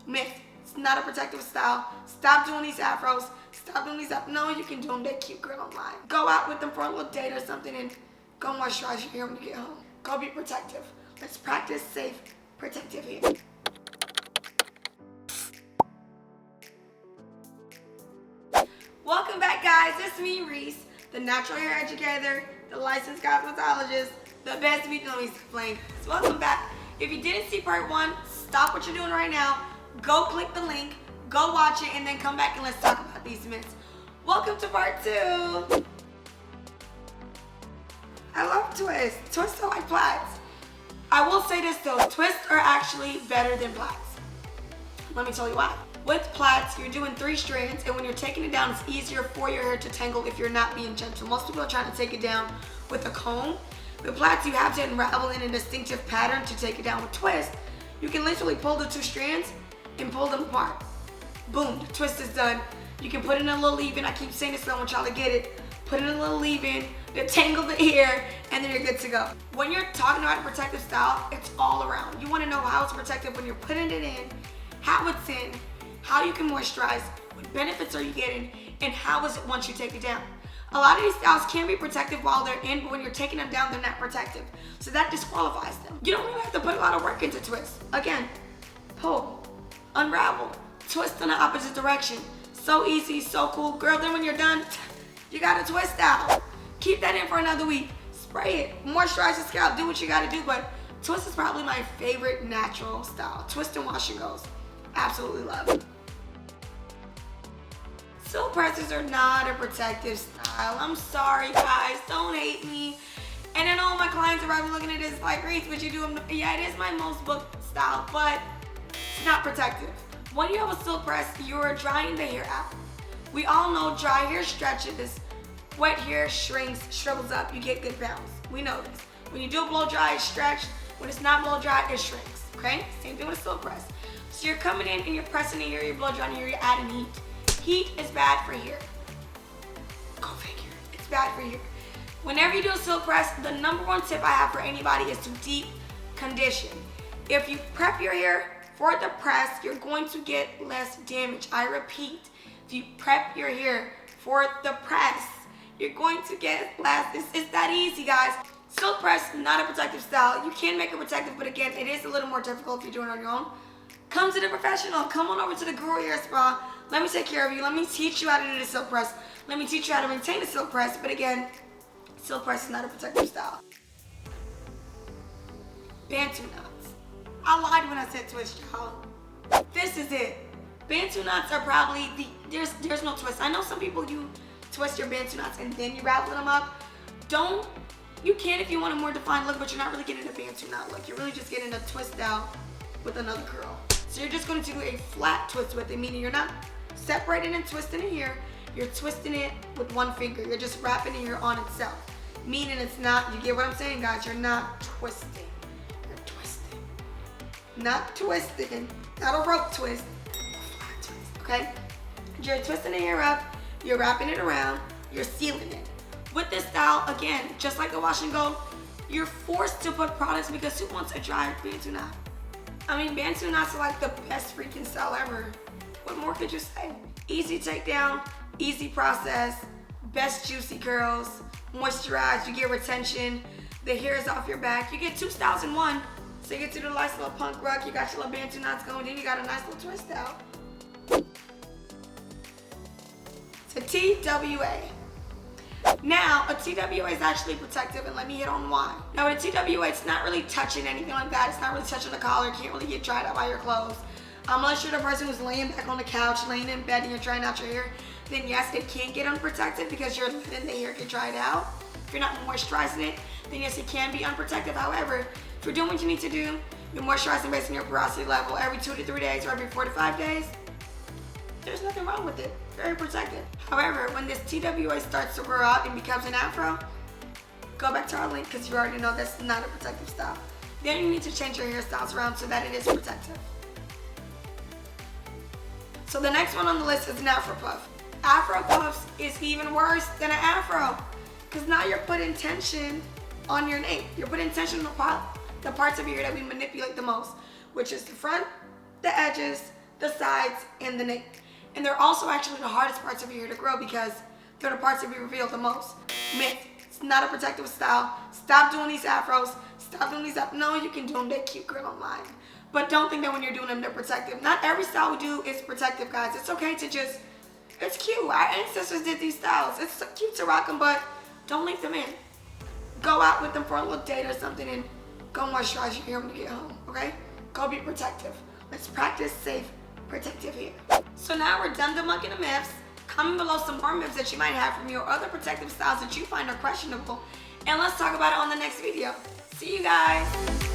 Myth. It's not a protective style. Stop doing these afros. Stop doing these afros. No, you can do them. They're cute, girl, online. Go out with them for a little date or something and go moisturize your hair when you get home. Go be protective. Let's practice safe, protective hair. Welcome back, guys. It's me, Reese, the natural hair educator, the licensed cosmetologist, the best beauty. Let me explain. So welcome back. If you didn't see part 1, stop what you're doing right now. Go click the link, go watch it, and then come back and let's talk about these myths. Welcome to part 2. I love twists. Twists are like plaits. I will say this though, twists are actually better than plaits. Let me tell you why. With plaits, you're doing 3 strands, and when you're taking it down, it's easier for your hair to tangle if you're not being gentle. Most people are trying to take it down with a comb. With plaits, you have to unravel in a distinctive pattern to take it down. With twist, you can literally pull the 2 strands and pull them apart. Boom, the twist is done. You can put in a little leave-in. I keep saying this, so I want y'all to get it. Put in a little leave-in, detangle the hair, and then you're good to go. When you're talking about a protective style, it's all around. You want to know how it's protective when you're putting it in, how it's in, how you can moisturize, what benefits are you getting, and how is it once you take it down. A lot of these styles can be protective while they're in, but when you're taking them down, they're not protective. So that disqualifies them. You don't really have to put a lot of work into twists. Again, pull, unravel, twist in the opposite direction. So easy, so cool. Girl, then when you're done, you got a twist out. Keep that in for another week. Spray it, moisturize your scalp, do what you gotta do, but twist is probably my favorite natural style. Twist and wash and goes. Absolutely love it. Silk presses are not a protective style. I'm sorry, guys. Don't hate me. And I know my clients are probably looking at this like, Reese, but you do them. Yeah, it is my most booked style, but it's not protective. When you have a silk press, you're drying the hair out. We all know dry hair stretches, wet hair shrinks, shrivels up, you get good bounce. We know this. When you do a blow dry, it's stretched. When it's not blow dry, it shrinks, okay? Same thing with a silk press. So you're coming in and you're pressing the hair, you're blow drying the hair, you're adding heat. Heat is bad for hair. Go figure, it's bad for hair. Whenever you do a silk press, the #1 tip I have for anybody is to deep condition. If you prep your hair for the press, you're going to get less damage. I repeat, if you prep your hair for the press, you're going to get less. It's that easy, guys. Silk press, not a protective style. You can make it protective, but again, it is a little more difficult if you're doing it on your own. Come to the professional. Come on over to the Guru Hair Spa. Let me take care of you. Let me teach you how to do the silk press. Let me teach you how to maintain the silk press. But again, silk press is not a protective style. Bantu knots. I lied when I said twist, y'all. This is it. Bantu knots are probably there's no twist. I know some people you twist your bantu knots and then you ravel them up. You can if you want a more defined look, but you're not really getting a bantu knot look. You're really just getting a twist out with another curl. So you're just going to do a flat twist with it, meaning you're not separating and twisting it here. You're twisting it with one finger. You're just wrapping it here on itself. Meaning it's not, you get what I'm saying, guys? You're not twisting. You're twisting. Not twisting. Not a rope twist. A flat twist, okay? You're twisting the hair up. You're wrapping it around. You're sealing it. With this style, again, just like the wash and go, you're forced to put products because who wants a dry bantu knot? I mean, bantu knots are like the best freaking style ever. What more could you say? Easy takedown, easy process, best juicy curls, moisturize, you get retention, the hair is off your back. You get 2 styles in one. So you get to do a nice little punk rug, you got your little bantu knots going, then you got a nice little twist out. It's a TWA. Now, a TWA is actually protective, and let me hit on why. Now, with a TWA, it's not really touching anything like that. It's not really touching the collar. It can't really get dried out by your clothes. Unless you're the person who's laying back on the couch, laying in bed, and you're drying out your hair, then yes, it can get unprotected because you're letting the hair get dried out. If you're not moisturizing it, then yes, it can be unprotected. However, if you're doing what you need to do, you're moisturizing based on your porosity level every 2 to 3 days or every 4 to 5 days, there's nothing wrong with it. Very protected. However, when this TWA starts to grow out and becomes an afro, go back to our link because you already know that's not a protective style. Then you need to change your hairstyles around so that it is protective. So the next one on the list is an afro puff. Afro puffs is even worse than an afro because now you're putting tension on your nape. You're putting tension on the parts of your hair that we manipulate the most, which is the front, the edges, the sides, and the neck. And they're also actually the hardest parts of your hair to grow because they're the parts that we reveal the most. Myth. It's not a protective style. Stop doing these afros. Stop doing these No, you can do them. They're cute, girl, online. But don't think that when you're doing them, they're protective. Not every style we do is protective, guys. It's okay to just, it's cute. Our ancestors did these styles. It's so cute to rock them, but don't leave them in. Go out with them for a little date or something and go moisturize your hair when you get home, okay? Go be protective. Let's practice safe, protective hair. So now we're done debunking the myths. Comment below some more myths that you might have from your other protective styles that you find are questionable. And let's talk about it on the next video. See you guys.